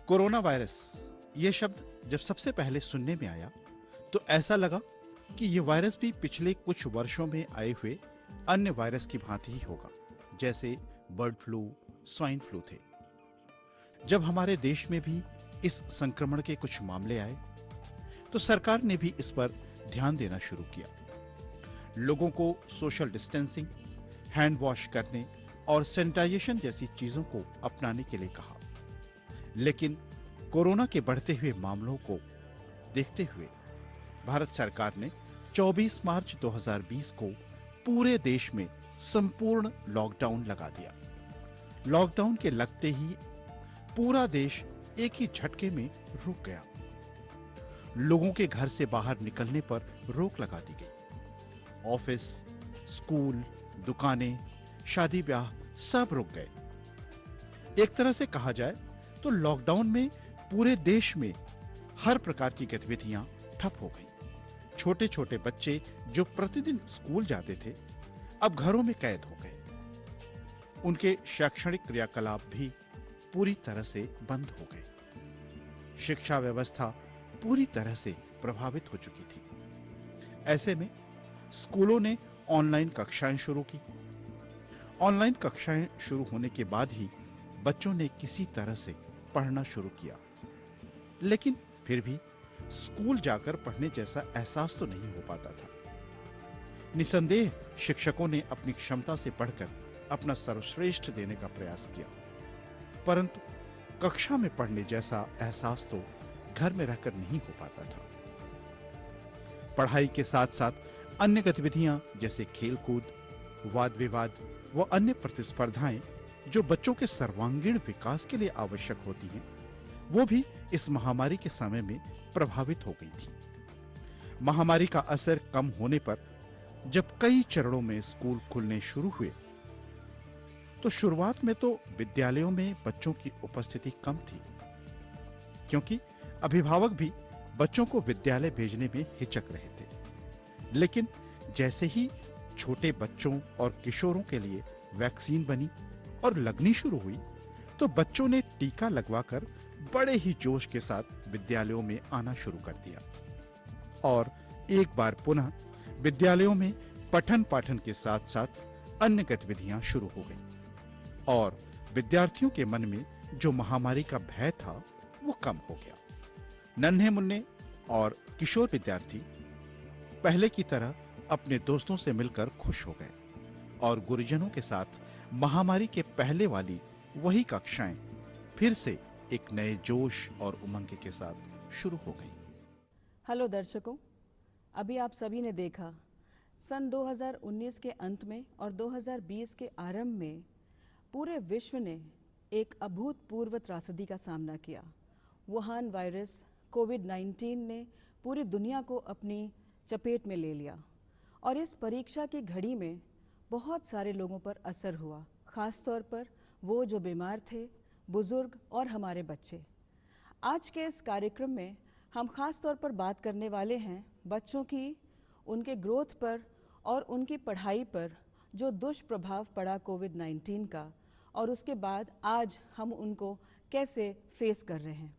Corona virus ये शब्द जब सबसे पहले सुनने में आया तो ऐसा लगा कि ये वायरस भी पिछले कुछ वर्षों में आए हुए अन्य वायरस की भांति ही होगा, जैसे बर्ड फ्लू, स्वाइन फ्लू थे। जब हमारे देश में भी इस संक्रमण के कुछ मामले आए तो सरकार ने भी इस पर ध्यान देना शुरू किया। लोगों को सोशल डिस्टेंसिंग, हैंड वॉश करने और सैनिटाइजेशन जैसी चीजों को अपनाने के लिए कहा। लेकिन कोरोना के बढ़ते हुए मामलों को देखते हुए भारत सरकार ने 24 मार्च 2020 को पूरे देश में संपूर्ण लॉकडाउन लगा दिया। लॉकडाउन के लगते ही पूरा देश एक ही झटके में रुक गया। लोगों के घर से बाहर निकलने पर रोक लगा दी गई। ऑफिस, स्कूल, दुकानें, शादी ब्याह सब रुक गए। एक तरह से कहा जाए तो लॉकडाउन में पूरे देश में हर प्रकार की गतिविधियां ठप हो गई। छोटे छोटे बच्चे जो प्रतिदिन स्कूल जाते थे अब घरों में कैद हो गए। उनके शैक्षणिक क्रियाकलाप भी पूरी तरह से बंद हो गए। शिक्षा व्यवस्था पूरी तरह से प्रभावित हो चुकी थी। ऐसे में स्कूलों ने ऑनलाइन कक्षाएं शुरू की। ऑनलाइन कक्षाएं शुरू होने के बाद ही बच्चों ने किसी तरह से पढ़ना शुरू किया। लेकिन फिर भी स्कूल जाकर पढ़ने जैसा एहसास तो नहीं हो पाता था। निसंदेह शिक्षकों ने अपनी क्षमता से बढ़कर अपना सर्वश्रेष्ठ देने का प्रयास किया, परंतु कक्षा में पढ़ने जैसा एहसास तो घर में रहकर नहीं हो पाता था। पढ़ाई के साथ साथ अन्य गतिविधियां जैसे खेलकूद, वाद विवाद व अन्य प्रतिस्पर्धाएं जो बच्चों के सर्वांगीण विकास के लिए आवश्यक होती हैं, वो भी इस महामारी के समय में प्रभावित हो गई थी। महामारी का असर कम होने पर जब कई चरणों में स्कूल खुलने शुरू हुए तो शुरुआत में तो विद्यालयों में बच्चों की उपस्थिति कम थी, क्योंकि अभिभावक भी बच्चों को विद्यालय भेजने में हिचक रहे थे। लेकिन जैसे ही छोटे बच्चों और किशोरों के लिए वैक्सीन बनी और लगनी शुरू हुई तो बच्चों ने टीका लगवाकर बड़े ही जोश के साथ विद्यालयों में आना शुरू कर दिया। और एक बार पुनः विद्यालयों में पठन पाठन के साथ साथ अन्य गतिविधियां शुरू हो गईं और विद्यार्थियों के मन में जो महामारी का भय था वो कम हो गया। नन्हे मुन्ने और किशोर विद्यार्थी पहले की तरह अपने दोस्तों से मिलकर खुश हो गए और गुरुजनों के साथ महामारी के पहले वाली वही कक्षाएं फिर से एक नए जोश और उमंग के साथ शुरू हो गई। हेलो दर्शकों, अभी आप सभी ने देखा सन 2019 के अंत में और 2020 के आरंभ में पूरे विश्व ने एक अभूतपूर्व त्रासदी का सामना किया। वुहान वायरस कोविड-19 ने पूरी दुनिया को अपनी चपेट में ले लिया और इस परीक्षा की घड़ी में बहुत सारे लोगों पर असर हुआ, खास तौर पर वो जो बीमार थे, बुजुर्ग और हमारे बच्चे। आज के इस कार्यक्रम में हम खास तौर पर बात करने वाले हैं बच्चों की, उनके ग्रोथ पर और उनकी पढ़ाई पर जो दुष्प्रभाव पड़ा कोविड-19 का, और उसके बाद आज हम उनको कैसे फेस कर रहे हैं।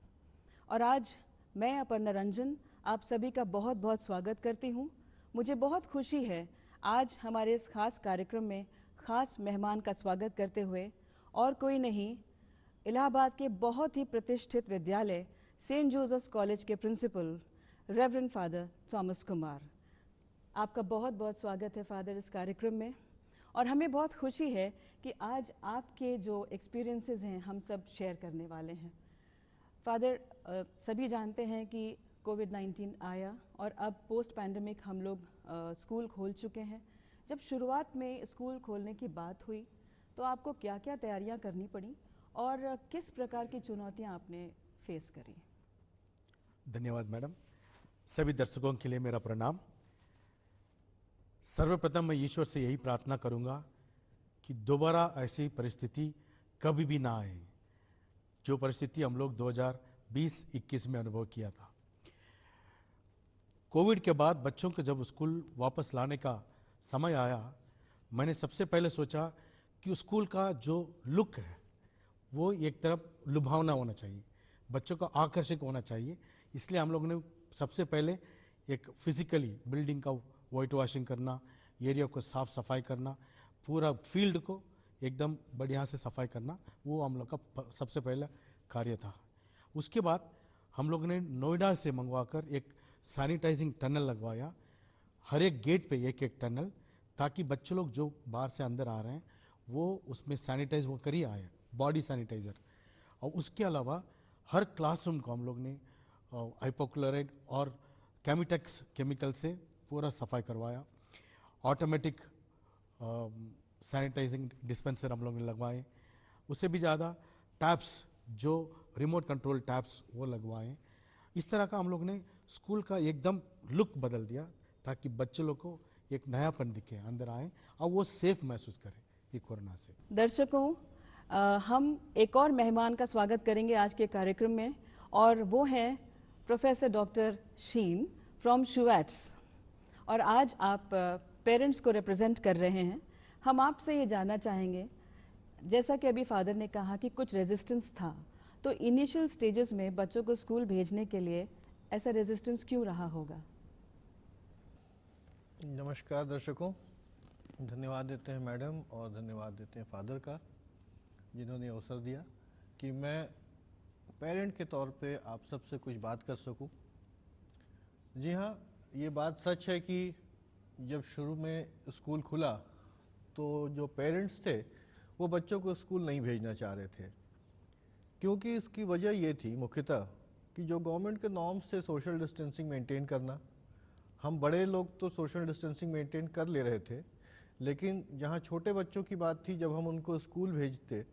और आज मैं अपर्णा रंजन आप सभी का बहुत बहुत स्वागत करती हूँ। मुझे बहुत खुशी है आज हमारे इस खास कार्यक्रम में खास मेहमान का स्वागत करते हुए और कोई नहीं, इलाहाबाद के बहुत ही प्रतिष्ठित विद्यालय सेंट जोसेफ्स कॉलेज के principal Reverend Father Thomas Kumar. आपका बहुत बहुत स्वागत है फादर इस कार्यक्रम में। और हमें बहुत खुशी है कि आज आपके जो एक्सपीरियंसेस हैं हम सब शेयर करने वाले हैं। फादर, सभी जानते हैं कि कोविड-19 आया और अब पोस्ट पैंडमिक हम लोग स्कूल खोल चुके हैं। जब शुरुआत में स्कूल खोलने की बात हुई तो आपको क्या क्या तैयारियां करनी पड़ी और किस प्रकार की चुनौतियां आपने फेस करी? धन्यवाद मैडम। सभी दर्शकों के लिए मेरा प्रणाम। सर्वप्रथम मैं ईश्वर से यही प्रार्थना करूंगा कि दोबारा ऐसी परिस्थिति कभी भी ना आए जो परिस्थिति हम लोग 2020-21 में अनुभव किया था। कोविड के बाद बच्चों को जब स्कूल वापस लाने का समय आया, मैंने सबसे पहले सोचा कि स्कूल का जो लुक है वो एक तरफ लुभावना होना चाहिए, बच्चों को आकर्षक होना चाहिए। इसलिए हम लोगों ने सबसे पहले एक फिजिकली बिल्डिंग का वाइट वॉशिंग करना, एरिया को साफ सफाई करना, पूरा फील्ड को एकदम बढ़िया से सफाई करना, वो हम लोग का सबसे पहला कार्य था। उसके बाद हम लोग ने नोएडा से मंगवाकर एक सैनिटाइजिंग टनल लगवाया, हर एक गेट पे एक एक टनल, ताकि बच्चे लोग जो बाहर से अंदर आ रहे हैं वो उसमें सैनिटाइज होकर ही आए, बॉडी सैनिटाइज़र। और उसके अलावा हर क्लासरूम को हम लोग ने हाइपोक्लोराइड और केमिटेक्स केमिकल से पूरा सफाई करवाया। ऑटोमेटिक सैनिटाइजिंग डिस्पेंसर हम लोग ने लगवाए। उससे भी ज़्यादा टैप्स, जो रिमोट कंट्रोल टैप्स, वो लगवाए। इस तरह का हम लोग ने स्कूल का एकदम लुक बदल दिया, ताकि बच्चे लोग को एक नयापन दिखे, अंदर आए और वो सेफ महसूस करें ये कोरोना से। दर्शकों, हम एक और मेहमान का स्वागत करेंगे आज के कार्यक्रम में, और वो हैं प्रोफेसर डॉक्टर शीन फ्रॉम शुवैट्स। और आज आप पेरेंट्स को रिप्रेजेंट कर रहे हैं। हम आपसे ये जानना चाहेंगे, जैसा कि अभी फादर ने कहा कि कुछ रेजिस्टेंस था, तो इनिशियल स्टेजेस में बच्चों को स्कूल भेजने के लिए ऐसा रेजिस्टेंस क्यों रहा होगा? नमस्कार दर्शकों, धन्यवाद देते हैं मैडम और धन्यवाद देते हैं फादर का, जिन्होंने अवसर दिया कि मैं पेरेंट के तौर पे आप सबसे कुछ बात कर सकूं। जी हाँ, ये बात सच है कि जब शुरू में स्कूल खुला तो जो पेरेंट्स थे वो बच्चों को स्कूल नहीं भेजना चाह रहे थे, क्योंकि इसकी वजह ये थी मुख्यतः कि जो गवर्नमेंट के नॉर्म्स थे सोशल डिस्टेंसिंग मेंटेन करना, हम बड़े लोग तो सोशल डिस्टेंसिंग मेंटेन कर ले रहे थे, लेकिन जहाँ छोटे बच्चों की बात थी, जब हम उनको स्कूल भेजते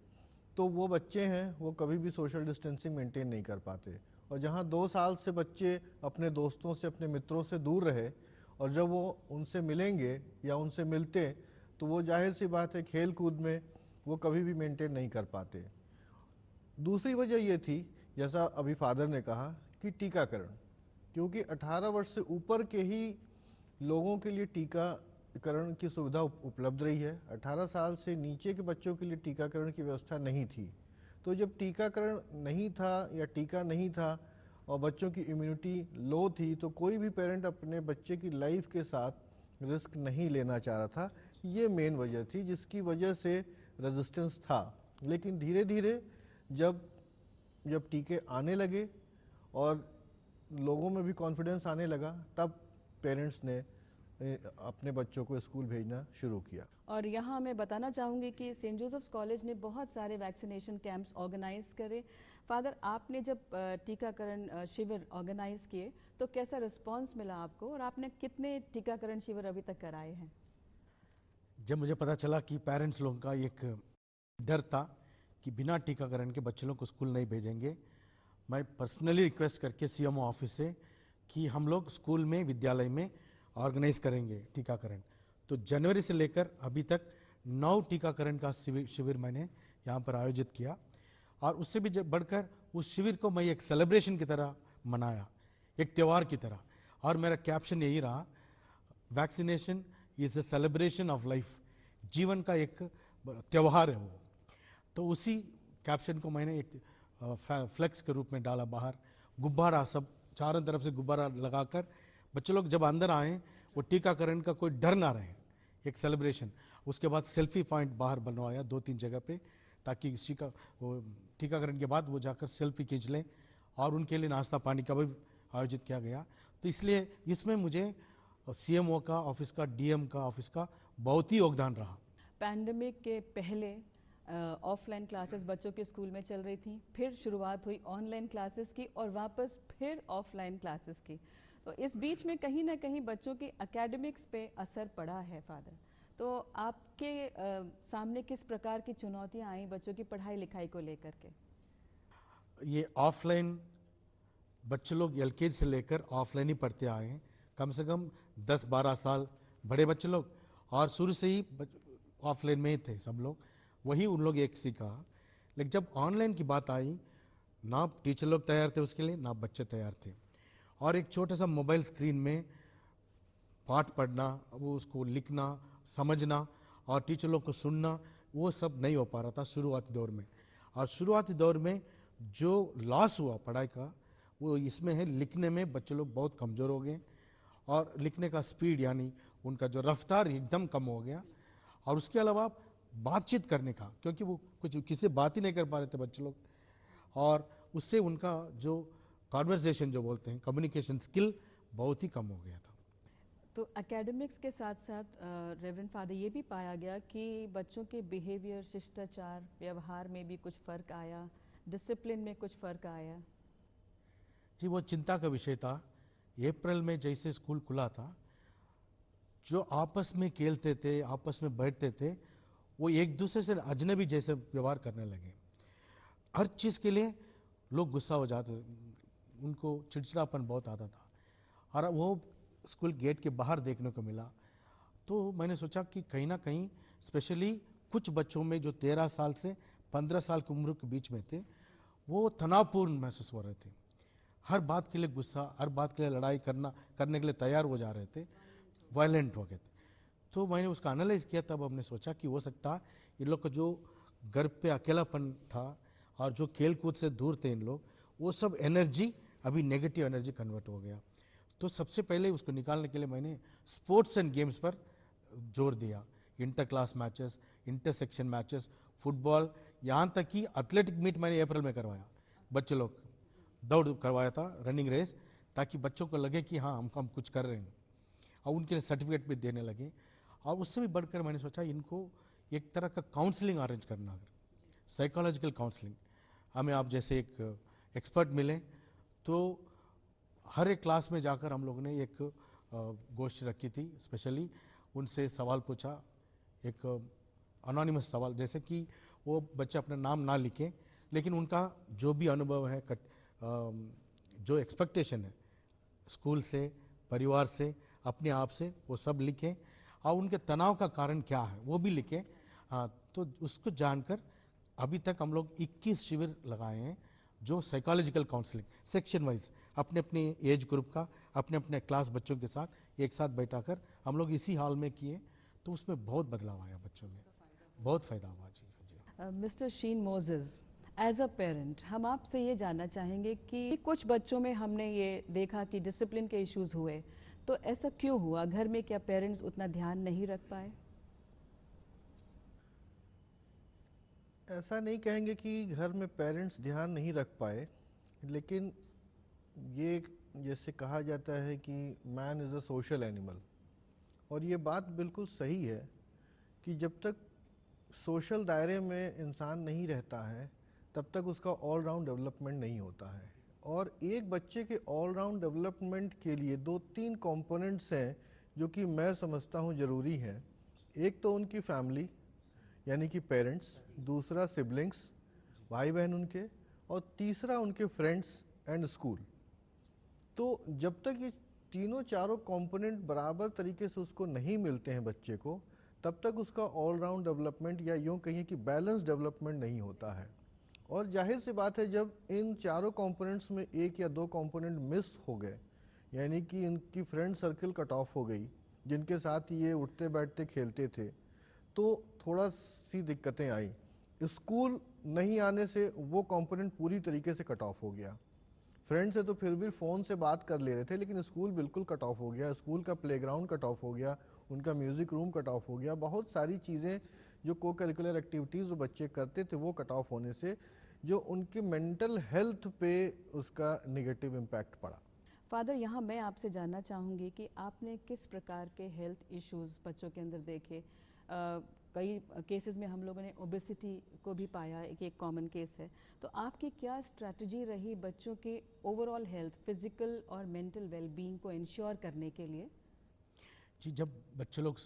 तो वो बच्चे हैं वो कभी भी सोशल डिस्टेंसिंग मेंटेन नहीं कर पाते। और जहाँ 2 साल से बच्चे अपने दोस्तों से, अपने मित्रों से दूर रहे, और जब वो उनसे मिलेंगे या उनसे मिलते तो वो जाहिर सी बात है खेल कूद में वो कभी भी मेंटेन नहीं कर पाते। दूसरी वजह ये थी, जैसा अभी फादर ने कहा, कि टीकाकरण, क्योंकि 18 वर्ष से ऊपर के ही लोगों के लिए टीकाकरण की सुविधा उपलब्ध रही है। 18 साल से नीचे के बच्चों के लिए टीकाकरण की व्यवस्था नहीं थी। तो जब टीकाकरण नहीं था या टीका नहीं था और बच्चों की इम्यूनिटी लो थी, तो कोई भी पेरेंट अपने बच्चे की लाइफ के साथ रिस्क नहीं लेना चाह रहा था। ये मेन वजह थी जिसकी वजह से रेजिस्टेंस था। लेकिन धीरे धीरे जब टीके आने लगे और लोगों में भी कॉन्फिडेंस आने लगा, तब पेरेंट्स ने अपने बच्चों को स्कूल भेजना शुरू किया। और यहाँ मैं बताना चाहूँगी कि सेंट जोसेफ्स कॉलेज ने बहुत सारे वैक्सीनेशन कैंप्स ऑर्गेनाइज करे। फादर, आपने जब टीकाकरण शिविर ऑर्गेनाइज किए तो कैसा रिस्पांस मिला आपको, और आपने कितने टीकाकरण शिविर अभी तक कराए हैं? जब मुझे पता चला कि पेरेंट्स लोगों का एक डर था कि बिना टीकाकरण के बच्चे लोग को स्कूल नहीं भेजेंगे, मैं पर्सनली रिक्वेस्ट करके सीएमओ ऑफिस से कि हम लोग स्कूल में, विद्यालय में ऑर्गेनाइज करेंगे टीकाकरण। तो जनवरी से लेकर अभी तक 9 टीकाकरण का शिविर मैंने यहाँ पर आयोजित किया, और उससे भी बढ़कर उस शिविर को मैं एक सेलिब्रेशन की तरह मनाया, एक त्यौहार की तरह। और मेरा कैप्शन यही रहा, vaccination is a celebration of life, जीवन का एक त्यौहार है वो। तो उसी कैप्शन को मैंने एक फ्लेक्स के रूप में डाला बाहर, गुब्बारा, सब चारों तरफ से गुब्बारा लगाकर बच्चे लोग जब अंदर आए वो टीकाकरण का कोई डर ना रहे, एक सेलिब्रेशन। उसके बाद सेल्फी पॉइंट बाहर बनवाया 2-3 जगह पे, ताकि किसी का वो टीकाकरण के बाद वो जाकर सेल्फी खींच लें, और उनके लिए नाश्ता पानी का भी आयोजित किया गया। तो इसलिए इसमें मुझे सीएमओ का ऑफिस का, डीएम का ऑफिस का बहुत ही योगदान रहा। पैंडेमिक के पहले ऑफलाइन क्लासेस बच्चों के स्कूल में चल रही थी, फिर शुरुआत हुई ऑनलाइन क्लासेस की, और वापस फिर ऑफलाइन क्लासेस की। तो इस बीच में कहीं ना कहीं बच्चों की एकेडमिक्स पे असर पड़ा है फादर। तो आपके सामने किस प्रकार की चुनौतियां आई बच्चों की पढ़ाई लिखाई को लेकर के? ये ऑफलाइन बच्चे लोग एलकेजी से लेकर ऑफलाइन ही पढ़ते आए हैं, कम से कम 10-12 साल बड़े बच्चे लोग, और शुरू से ही ऑफलाइन में ही थे सब लोग, वही उन लोग एक सीखा। लेकिन जब ऑनलाइन की बात आई, ना टीचर लोग तैयार थे उसके लिए, ना बच्चे तैयार थे। और एक छोटा सा मोबाइल स्क्रीन में पाठ पढ़ना, वो उसको लिखना, समझना और टीचर लोग को सुनना, वो सब नहीं हो पा रहा था शुरुआती दौर में। और शुरुआती दौर में जो लॉस हुआ पढ़ाई का वो इसमें है, लिखने में बच्चे लोग बहुत कमज़ोर हो गए और लिखने का स्पीड यानी उनका जो रफ्तार एकदम कम हो गया। और उसके अलावा बातचीत करने का, क्योंकि वो कुछ किसी से बात ही नहीं कर पा रहे थे बच्चे लोग, और उससे उनका जो कॉन्वर्सेशन जो बोलते हैं कम्युनिकेशन स्किल बहुत ही कम हो गया था। तो एकेडमिक्स के साथ साथ रेवरेंड फादर ये भी पाया गया कि बच्चों के बिहेवियर, शिष्टाचार, व्यवहार में भी कुछ फ़र्क आया, डिसिप्लिन में कुछ फ़र्क आया। जी वो चिंता का विषय था। अप्रैल में जैसे स्कूल खुला था, जो आपस में खेलते थे, आपस में बैठते थे, वो एक दूसरे से अजनबी जैसे व्यवहार करने लगे। हर चीज़ के लिए लोग गुस्सा हो जाते, उनको चिड़चिड़ापन बहुत आता था। और वो स्कूल गेट के बाहर देखने को मिला। तो मैंने सोचा कि कहीं ना कहीं स्पेशली कुछ बच्चों में जो 13 साल से 15 साल की उम्र के बीच में थे, वो तनावपूर्ण महसूस हो रहे थे। हर बात के लिए गुस्सा, हर बात के लिए लड़ाई करने के लिए तैयार हो जा रहे थे, वायलेंट हो गए थे। तो मैंने उसका एनालाइज किया। तब हमने सोचा कि हो सकता है इन लोग का जो घर पे अकेलापन था और जो खेल कूद से दूर थे इन लोग, वो सब एनर्जी अभी नेगेटिव एनर्जी कन्वर्ट हो गया। तो सबसे पहले उसको निकालने के लिए मैंने स्पोर्ट्स एंड गेम्स पर जोर दिया। Inter class matches, inter section matches, football, यहाँ तक कि एथलेटिक मीट मैंने अप्रैल में करवाया। बच्चे लोग दौड़ करवाया था, रनिंग रेस, ताकि बच्चों को लगे कि हाँ हम कुछ कर रहे हैं, और उनके लिए सर्टिफिकेट भी देने लगे। और उससे भी बढ़कर मैंने सोचा इनको एक तरह का काउंसलिंग अरेंज करना, साइकोलॉजिकल काउंसलिंग। हमें आप जैसे एक एक्सपर्ट मिले, तो हर एक क्लास में जाकर हम लोगों ने एक गोष्ठी रखी थी। स्पेशली उनसे सवाल पूछा, एक अनोनिमस सवाल, जैसे कि वो बच्चे अपना नाम ना लिखें, लेकिन उनका जो भी अनुभव है, जो एक्सपेक्टेशन है स्कूल से, परिवार से, अपने आप से, वो सब लिखें, और उनके तनाव का कारण क्या है वो भी लिखें। तो उसको जानकर अभी तक हम लोग 21 शिविर लगाए हैं, जो साइकोलॉजिकल काउंसलिंग सेक्शन वाइज अपने अपने एज ग्रुप का, अपने अपने क्लास बच्चों के साथ एक साथ बैठाकर हम लोग इसी हॉल में किए। तो उसमें बहुत बदलाव आया बच्चों में, बहुत फ़ायदा हुआ। जी mister Sheen Moses, as a parent हम आपसे ये जानना चाहेंगे कि कुछ बच्चों में हमने ये देखा कि डिसिप्लिन के इश्यूज हुए, तो ऐसा क्यों हुआ? घर में क्या पेरेंट्स उतना ध्यान नहीं रख पाए? ऐसा नहीं कहेंगे कि घर में पेरेंट्स ध्यान नहीं रख पाए, लेकिन ये जैसे कहा जाता है कि man is a social animal, और ये बात बिल्कुल सही है कि जब तक सोशल दायरे में इंसान नहीं रहता है तब तक उसका ऑल राउंड डेवलपमेंट नहीं होता है। और एक बच्चे के ऑल राउंड डेवलपमेंट के लिए 2-3 कंपोनेंट्स हैं जो कि मैं समझता हूँ ज़रूरी हैं। एक तो उनकी फैमिली यानी कि पेरेंट्स, दूसरा सिबलिंग्स, भाई बहन उनके, और तीसरा उनके फ्रेंड्स एंड स्कूल। तो जब तक ये तीनों चारों कंपोनेंट बराबर तरीके से उसको नहीं मिलते हैं बच्चे को, तब तक उसका ऑल राउंड डेवलपमेंट या यूँ कहिए कि बैलेंस डेवलपमेंट नहीं होता है। और जाहिर सी बात है, जब इन चारों कंपोनेंट्स में एक या दो कंपोनेंट मिस हो गए, यानी कि इनकी फ्रेंड सर्कल कट ऑफ हो गई जिनके साथ ये उठते बैठते खेलते थे, तो थोड़ा सी दिक्कतें आई। स्कूल नहीं आने से वो कंपोनेंट पूरी तरीके से कट ऑफ हो गया। फ्रेंड से तो फिर भी फ़ोन से बात कर ले रहे थे, लेकिन स्कूल बिल्कुल कट ऑफ हो गया। स्कूल का प्लेग्राउंड कट ऑफ हो गया, उनका म्यूज़िक रूम कट ऑफ हो गया। बहुत सारी चीज़ें जो को करिकुलर एक्टिविटीज़ जो बच्चे करते थे वो कट ऑफ होने से जो उनके मेंटल हेल्थ पे उसका नेगेटिव इम्पैक्ट पड़ा। फादर, यहाँ मैं आपसे जानना चाहूँगी कि आपने किस प्रकार के हेल्थ इश्यूज बच्चों के अंदर देखे? कई केसेस में हम लोगों ने ओबेसिटी को भी पाया, एक कॉमन केस है। तो आपकी क्या स्ट्रैटेजी रही बच्चों के ओवरऑल हेल्थ, फिजिकल और मेंटल वेलबींग को इंश्योर करने के लिए? जी, जब बच्चे लोग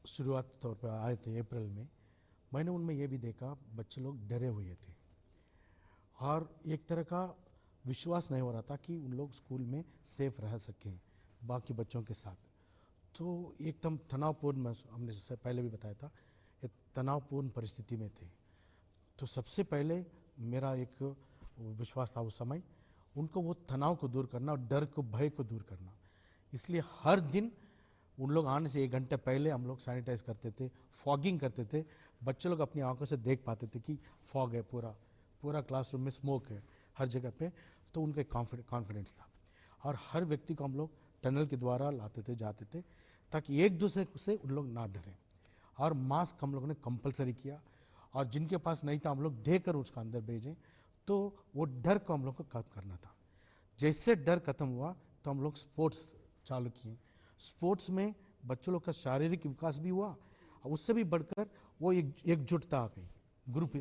शुरुआत तौर पर आए थे अप्रैल में, मैंने उनमें ये भी देखा बच्चे लोग डरे हुए थे और एक तरह का विश्वास नहीं हो रहा था कि उन लोग स्कूल में सेफ रह सकें बाकी बच्चों के साथ। तो एकदम तनावपूर्ण, हमने जैसे पहले भी बताया था, एक तनावपूर्ण परिस्थिति में थे। तो सबसे पहले मेरा एक विश्वास था उस समय, उनको वो तनाव को दूर करना और डर को, भय को दूर करना। इसलिए हर दिन उन लोग आने से 1 घंटे पहले हम लोग सैनिटाइज करते थे, फॉगिंग करते थे। बच्चे लोग अपनी आंखों से देख पाते थे कि फॉग है, पूरा क्लासरूम में स्मोक है, हर जगह पे, तो उनका कॉन्फिडेंस था। और हर व्यक्ति को हम लोग टनल के द्वारा लाते थे, जाते थे, ताकि एक दूसरे से उन लोग ना डरें। और मास्क हम लोगों ने कंपलसरी किया, और जिनके पास नहीं था हम लोग देकर उसका अंदर भेजें, तो वो डर को हम लोग को खत्म करना था। जैसे डर खत्म हुआ तो हम लोग स्पोर्ट्स चालू किए। स्पोर्ट्स में बच्चों लोग का शारीरिक विकास भी हुआ, और उससे भी बढ़कर वो एकजुटता आ गई, ग्रुप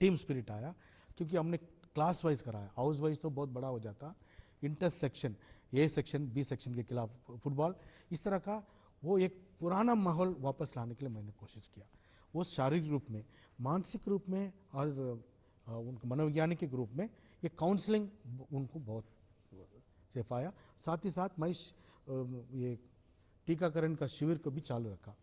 टीम स्पिरिट आया, क्योंकि हमने क्लास वाइज कराया। हाउस वाइज तो बहुत बड़ा हो जाता, inter section, A section, B section के खिलाफ फुटबॉल, इस तरह का वो एक पुराना माहौल वापस लाने के लिए मैंने कोशिश किया। वो शारीरिक रूप में, मानसिक रूप में और उनको मनोवैज्ञानिक रूप में ये काउंसलिंग उनको बहुत सेफ आया। साथ ही साथ मैं ये टीकाकरण का शिविर को भी चालू रखा।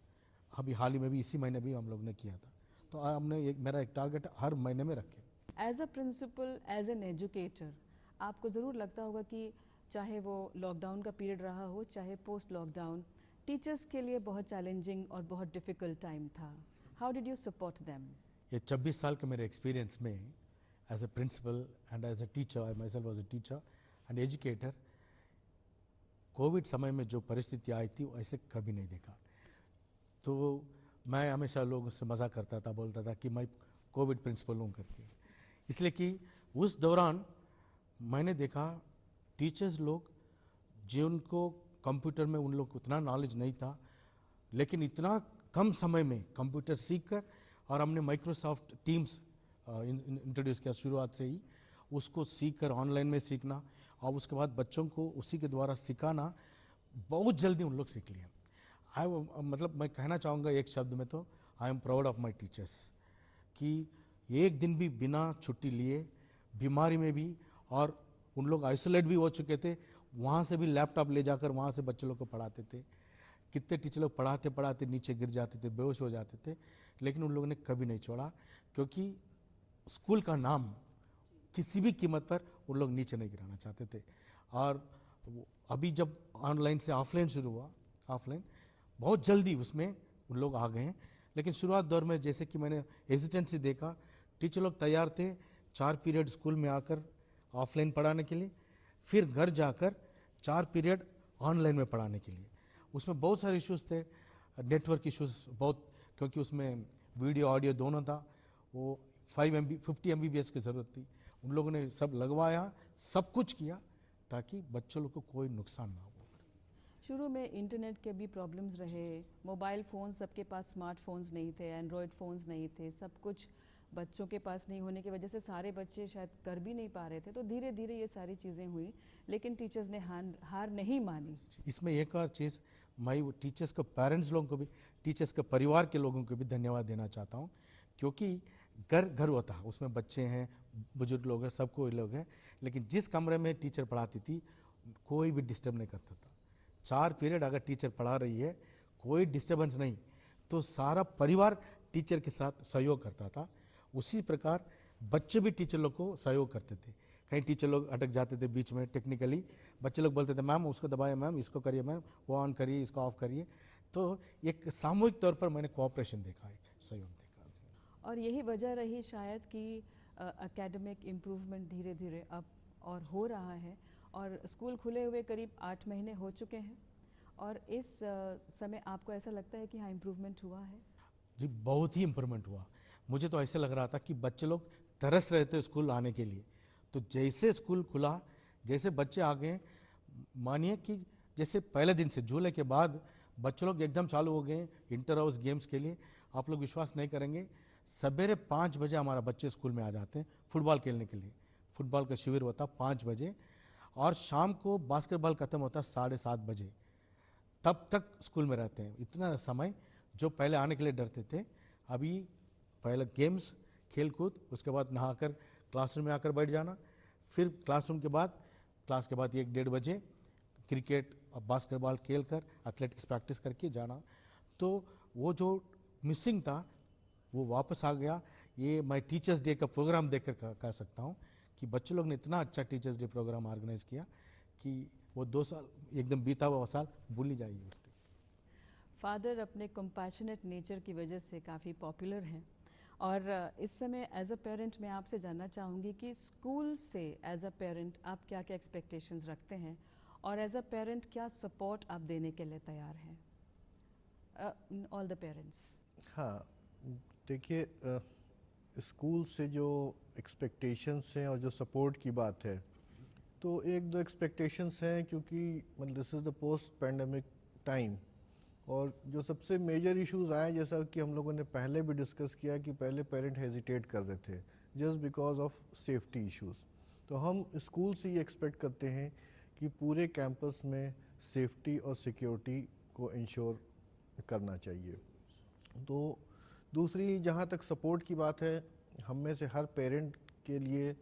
अभी हाल ही में भी इसी महीने भी हम लोग ने किया था। तो हमने मेरा एक टारगेट हर महीने में रखे। As a principal, as an educator, आपको ज़रूर लगता होगा कि चाहे वो लॉकडाउन का पीरियड रहा हो, चाहे पोस्ट लॉकडाउन, टीचर्स के लिए बहुत चैलेंजिंग और बहुत डिफ़िकल्ट टाइम था। How did you support them? ये 26 साल के मेरे एक्सपीरियंस में as a principal and as a teacher, I myself was a teacher and educator, COVID समय में जो परिस्थिति आई थी ऐसे कभी नहीं देखा। तो मैं हमेशा लोगों से मजाक करता था, बोलता था कि मैं कोविड प्रिंसिपल हूँ करके, इसलिए कि उस दौरान मैंने देखा टीचर्स लोग जिनको कंप्यूटर में उन लोग को उतना नॉलेज नहीं था, लेकिन इतना कम समय में कंप्यूटर सीखकर, और हमने माइक्रोसॉफ्ट टीम्स इंट्रोड्यूस किया शुरुआत से ही, उसको सीखकर ऑनलाइन में सीखना, और उसके बाद बच्चों को उसी के द्वारा सिखाना, बहुत जल्दी उन लोग सीख लिए। मतलब मैं कहना चाहूँगा एक शब्द में तो, I am proud of my teachers, कि एक दिन भी बिना छुट्टी लिए, बीमारी में भी, और उन लोग आइसोलेट भी हो चुके थे, वहाँ से भी लैपटॉप ले जाकर वहाँ से बच्चे लोग को पढ़ाते थे। कितने टीचर लोग पढ़ाते पढ़ाते नीचे गिर जाते थे, बेहोश हो जाते थे, लेकिन उन लोगों ने कभी नहीं छोड़ा, क्योंकि स्कूल का नाम किसी भी कीमत पर उन लोग नीचे नहीं गिराना चाहते थे। और अभी जब ऑनलाइन से ऑफलाइन शुरू हुआ, ऑफलाइन बहुत जल्दी उसमें उन लोग आ गए हैं, लेकिन शुरुआत दौर में जैसे कि मैंने हेजिटेंसी देखा, टीचर लोग तैयार थे 4 पीरियड स्कूल में आकर ऑफलाइन पढ़ाने के लिए, फिर घर जाकर 4 पीरियड ऑनलाइन में पढ़ाने के लिए। उसमें बहुत सारे इश्यूज थे, नेटवर्क इश्यूज बहुत, क्योंकि उसमें वीडियो ऑडियो दोनों था, वो 50 MBPS की ज़रूरत थी। उन लोगों ने सब लगवाया, सब कुछ किया, ताकि बच्चों लोग को कोई नुकसान ना हो। शुरू में इंटरनेट के भी प्रॉब्लम्स रहे, मोबाइल फ़ोन, सबके पास स्मार्टफोन्स नहीं थे, एंड्रॉयड फ़ोन्स नहीं थे, सब कुछ बच्चों के पास नहीं होने की वजह से सारे बच्चे शायद कर भी नहीं पा रहे थे। तो धीरे धीरे ये सारी चीज़ें हुई, लेकिन टीचर्स ने हार नहीं मानी। इसमें एक और चीज़, मैं वो टीचर्स को, पेरेंट्स लोगों को भी, टीचर्स के परिवार के लोगों को भी धन्यवाद देना चाहता हूँ, क्योंकि घर होता है, उसमें बच्चे हैं, बुजुर्ग लोग हैं, सबको लोग हैं, लेकिन जिस कमरे में टीचर पढ़ाती थी कोई भी डिस्टर्ब नहीं करता था। 4 पीरियड अगर टीचर पढ़ा रही है, कोई डिस्टर्बेंस नहीं, तो सारा परिवार टीचर के साथ सहयोग करता था। उसी प्रकार बच्चे भी टीचर लोग को सहयोग करते थे। कहीं टीचर लोग अटक जाते थे बीच में, टेक्निकली बच्चे लोग बोलते थे मैम उसको दबाइए, मैम इसको करिए, मैम वो ऑन करिए, इसको ऑफ करिए। तो एक सामूहिक तौर पर मैंने कोऑपरेशन देखा है, सहयोग देखा। और यही वजह रही शायद कि एकेडमिक इम्प्रूवमेंट धीरे धीरे अब और हो रहा है, और स्कूल खुले हुए करीब 8 महीने हो चुके हैं, और इस समय आपको ऐसा लगता है कि हाँ इम्प्रूवमेंट हुआ है? जी बहुत ही इम्प्रूवमेंट हुआ। मुझे तो ऐसे लग रहा था कि बच्चे लोग तरस रहे थे स्कूल आने के लिए। तो जैसे स्कूल खुला, जैसे बच्चे आ गए, मानिए कि जैसे पहले दिन से, झूले के बाद बच्चे लोग एकदम चालू हो गए इंटर हाउस गेम्स के लिए। आप लोग विश्वास नहीं करेंगे, सवेरे 5 बजे हमारा बच्चे स्कूल में आ जाते हैं फुटबॉल खेलने के लिए। फुटबॉल का शिविर होता 5 बजे, और शाम को बास्केटबॉल खत्म होता 7:30 बजे, तब तक स्कूल में रहते हैं। इतना समय, जो पहले आने के लिए डरते थे, अभी पहले गेम्स, खेल कूद, उसके बाद नहाकर क्लासरूम में आकर बैठ जाना, फिर क्लासरूम के बाद, क्लास के बाद 1-1:30 बजे क्रिकेट और बास्केटबॉल खेल कर एथलेटिक्स प्रैक्टिस करके जाना। तो वो जो मिसिंग था वो वापस आ गया। ये मैं टीचर्स डे का प्रोग्राम देखकर कह सकता हूँ कि बच्चों लोग ने इतना अच्छा टीचर्स डे प्रोग्राम ऑर्गेनाइज किया कि वो 2 साल एकदम बीता हुआ साल भूल ही जाइए उसको। फादर अपने कंपैशनेट नेचर की वजह से काफ़ी पॉपुलर हैं, और इस समय एज अ पेरेंट मैं आपसे जानना चाहूँगी कि स्कूल से एज अ पेरेंट आप क्या क्या एक्सपेक्टेशंस रखते हैं और एज अ पेरेंट क्या सपोर्ट आप देने के लिए तैयार हैं ऑल द पेरेंट्स। हाँ, देखिए, स्कूल से जो एक्सपेक्टेशंस हैं और जो सपोर्ट की बात है, तो एक दो एक्सपेक्टेशंस हैं, क्योंकि मतलब this is the post pandemic time, और जो सबसे मेजर इश्यूज आए, जैसा कि हम लोगों ने पहले भी डिस्कस किया, कि पहले पेरेंट हेजिटेट कर रहे थे just because of safety issues. तो हम स्कूल से ये एक्सपेक्ट करते हैं कि पूरे कैंपस में सेफ्टी और सिक्योरिटी को इंश्योर करना चाहिए। तो दूसरी, जहाँ तक सपोर्ट की बात है, हम में से हर पेरेंट के लिए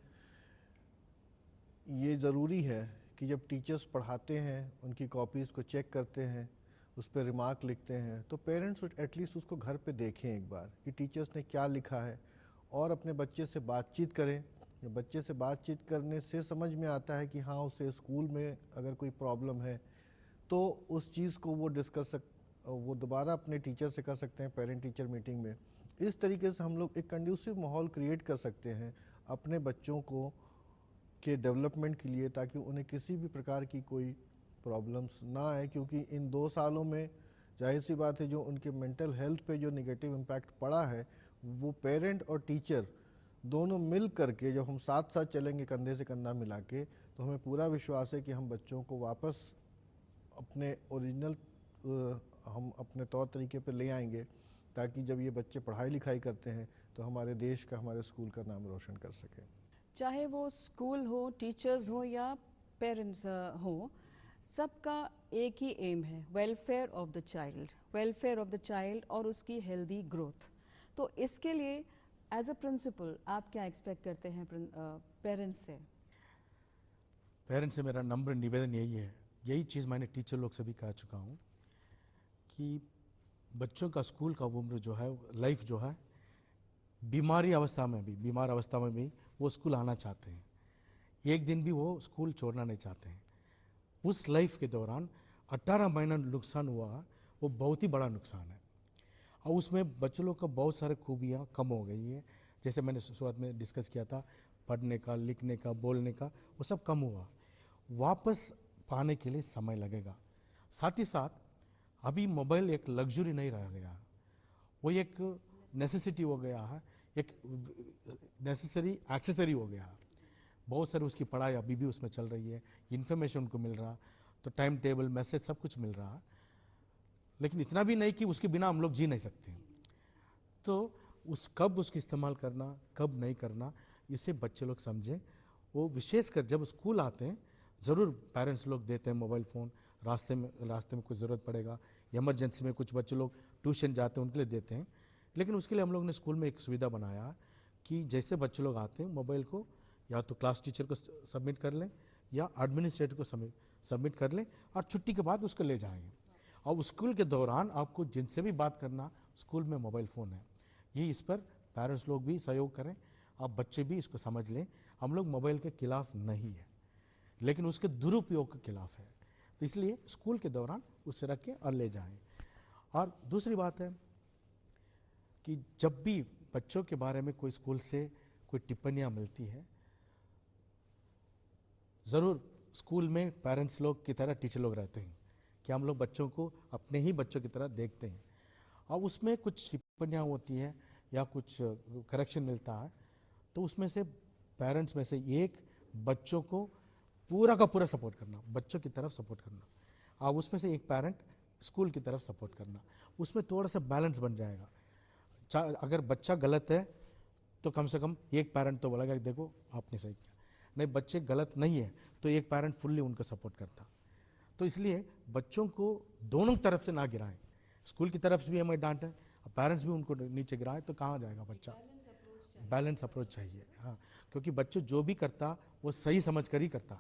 ये ज़रूरी है कि जब टीचर्स पढ़ाते हैं, उनकी कॉपीज़ को चेक करते हैं, उस पर रिमार्क लिखते हैं, तो पेरेंट्स एटलीस्ट उसको घर पे देखें एक बार कि टीचर्स ने क्या लिखा है, और अपने बच्चे से बातचीत करें। बच्चे से बातचीत करने से समझ में आता है कि हाँ, उसे स्कूल में अगर कोई प्रॉब्लम है तो उस चीज़ को वो दोबारा अपने टीचर से कर सकते हैं पेरेंट टीचर मीटिंग में। इस तरीके से हम लोग एक कंड्यूसिव माहौल क्रिएट कर सकते हैं अपने बच्चों को के डेवलपमेंट के लिए, ताकि उन्हें किसी भी प्रकार की कोई प्रॉब्लम्स ना आए। क्योंकि इन 2 सालों में जाहिर सी बात है, जो उनके मेंटल हेल्थ पे जो नेगेटिव इम्पैक्ट पड़ा है, वो पेरेंट और टीचर दोनों मिल करके जब हम साथ साथ चलेंगे कंधे से कंधा मिला के, तो हमें पूरा विश्वास है कि हम बच्चों को वापस अपने ओरिजिनल हम अपने तौर तरीके पर ले आएंगे, ताकि जब ये बच्चे पढ़ाई लिखाई करते हैं तो हमारे देश का, हमारे स्कूल का नाम रोशन कर सकें। चाहे वो स्कूल हो, टीचर्स हो या पेरेंट्स हो, सबका एक ही एम है, welfare of the child, welfare of the child और उसकी हेल्दी ग्रोथ। तो इसके लिए एज अ प्रिंसिपल आप क्या एक्सपेक्ट करते हैं पेरेंट्स से? पेरेंट्स से मेरा नम्र निवेदन यही है, यही चीज़ मैंने टीचर लोग से भी कह चुका हूँ, कि बच्चों का स्कूल का उम्र जो है, लाइफ जो है, बीमार अवस्था में भी वो स्कूल आना चाहते हैं, एक दिन भी वो स्कूल छोड़ना नहीं चाहते हैं। उस लाइफ के दौरान 18 महीना नुकसान हुआ, वो बहुत ही बड़ा नुकसान है, और उसमें बच्चों लोग का बहुत सारे खूबियाँ कम हो गई हैं। जैसे मैंने शुरुआत में डिस्कस किया था, पढ़ने का, लिखने का, बोलने का, वो सब कम हुआ। वापस पाने के लिए समय लगेगा। साथ ही साथ अभी मोबाइल एक लग्जरी नहीं रह गया, वो एक नेसेसिटी हो गया है, एक नेसेसरी एक्सेसरी हो गया है। बहुत सारी उसकी पढ़ाई अभी भी उसमें चल रही है, इन्फॉर्मेशन उनको मिल रहा, तो टाइम टेबल, मैसेज सब कुछ मिल रहा, लेकिन इतना भी नहीं कि उसके बिना हम लोग जी नहीं सकते। तो कब उसकी इस्तेमाल करना, कब नहीं करना, इसे बच्चे लोग समझें। वो विशेषकर जब स्कूल आते हैं, ज़रूर पेरेंट्स लोग देते हैं मोबाइल फ़ोन, रास्ते में कुछ ज़रूरत पड़ेगा, इमरजेंसी में कुछ बच्चे लोग ट्यूशन जाते हैं उनके लिए देते हैं। लेकिन उसके लिए हम लोग ने स्कूल में एक सुविधा बनाया कि जैसे बच्चे लोग आते हैं, मोबाइल को या तो क्लास टीचर को सबमिट कर लें या एडमिनिस्ट्रेटर को सबमिट कर लें, और छुट्टी के बाद उसको ले जाएंगे। और स्कूल के दौरान आपको जिनसे भी बात करना, स्कूल में मोबाइल फ़ोन है, ये इस पर पेरेंट्स लोग भी सहयोग करें, आप बच्चे भी इसको समझ लें। हम लोग मोबाइल के खिलाफ नहीं है, लेकिन उसके दुरुपयोग के खिलाफ है। तो इसलिए स्कूल के दौरान उसे रख के और ले जाएं। और दूसरी बात है कि जब भी बच्चों के बारे में कोई स्कूल से कोई टिप्पणियाँ मिलती है, ज़रूर स्कूल में पेरेंट्स लोग की तरह टीचर लोग रहते हैं कि हम लोग बच्चों को अपने ही बच्चों की तरह देखते हैं, और उसमें कुछ टिप्पणियाँ होती हैं या कुछ करेक्शन मिलता है, तो उसमें से पेरेंट्स में से एक बच्चों को पूरा का पूरा सपोर्ट करना, बच्चों की तरफ सपोर्ट करना, और उसमें से एक पेरेंट स्कूल की तरफ सपोर्ट करना। उसमें थोड़ा सा बैलेंस बन जाएगा। अगर बच्चा गलत है तो कम से कम एक पेरेंट तो बोलेगा देखो आपने सही किया, नहीं बच्चे गलत नहीं है तो एक पेरेंट फुल्ली उनको सपोर्ट करता। तो इसलिए बच्चों को दोनों तरफ से ना गिराएं, स्कूल की तरफ से भी हमें डांटें, पेरेंट्स भी उनको नीचे गिराएं, तो कहाँ जाएगा बच्चा। बैलेंस अप्रोच चाहिए, हाँ, क्योंकि बच्चे जो भी करता वो सही समझ कर ही करता,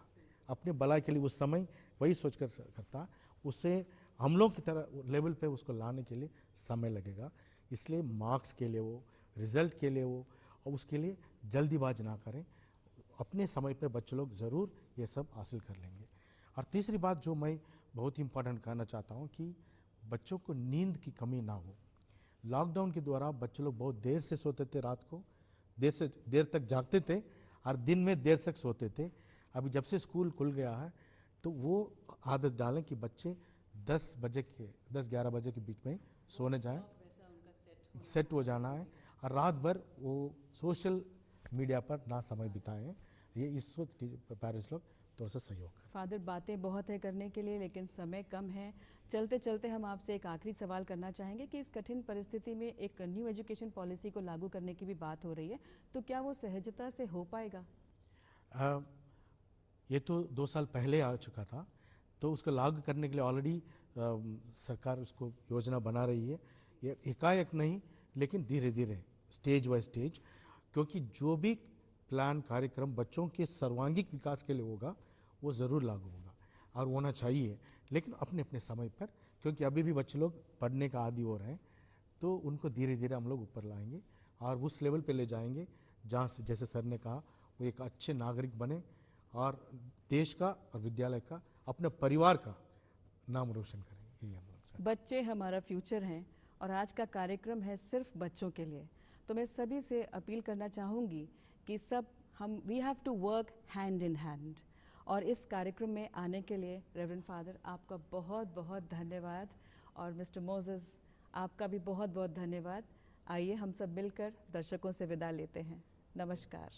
अपने भलाई के लिए उस समय वही सोच कर करता, उससे हम लोग की तरह लेवल पे उसको लाने के लिए समय लगेगा। इसलिए मार्क्स के लिए वो, रिजल्ट के लिए वो, और उसके लिए जल्दीबाज ना करें, अपने समय पे बच्चे लोग ज़रूर ये सब हासिल कर लेंगे। और तीसरी बात जो मैं बहुत ही इम्पोर्टेंट कहना चाहता हूँ कि बच्चों को नींद की कमी ना हो। लॉकडाउन के द्वारा बच्चे लोग बहुत देर से सोते थे, रात को देर तक जागते थे और दिन में देर तक सोते थे। अभी जब से स्कूल खुल गया है तो वो आदत डालें कि बच्चे 10-11 बजे के बीच में सोने जाएं, सेट हो जाना है, और रात भर वो सोशल मीडिया पर ना समय बिताएं। ये इस वक्त पेरेंट्स लोग थोड़ा सा सहयोग करें। फादर, बातें बहुत है करने के लिए लेकिन समय कम है। चलते चलते हम आपसे एक आखिरी सवाल करना चाहेंगे कि इस कठिन परिस्थिति में एक न्यू एजुकेशन पॉलिसी को लागू करने की भी बात हो रही है, तो क्या वो सहजता से हो पाएगा? ये तो 2 साल पहले आ चुका था, तो उसको लागू करने के लिए ऑलरेडी सरकार उसको योजना बना रही है। ये एकाएक नहीं, लेकिन धीरे धीरे, स्टेज बाय स्टेज, क्योंकि जो भी प्लान कार्यक्रम बच्चों के सर्वांगीण विकास के लिए होगा वो ज़रूर लागू होगा और होना चाहिए, लेकिन अपने अपने समय पर, क्योंकि अभी भी बच्चे लोग पढ़ने का आदी हो रहे हैं, तो उनको धीरे धीरे हम लोग ऊपर लाएंगे और उस लेवल पे ले जाएंगे जहाँ से, जैसे सर ने कहा, वो एक अच्छे नागरिक बने और देश का और विद्यालय का, अपने परिवार का नाम रोशन करें। यही हम लोग चाहते हैं। बच्चे हमारा फ्यूचर हैं और आज का कार्यक्रम है सिर्फ बच्चों के लिए। तो मैं सभी से अपील करना चाहूँगी कि we have to work hand in hand. और इस कार्यक्रम में आने के लिए रेवरेंड फादर आपका बहुत बहुत धन्यवाद, और मिस्टर मोसेस आपका भी बहुत बहुत धन्यवाद। आइए हम सब मिलकर दर्शकों से विदा लेते हैं। नमस्कार।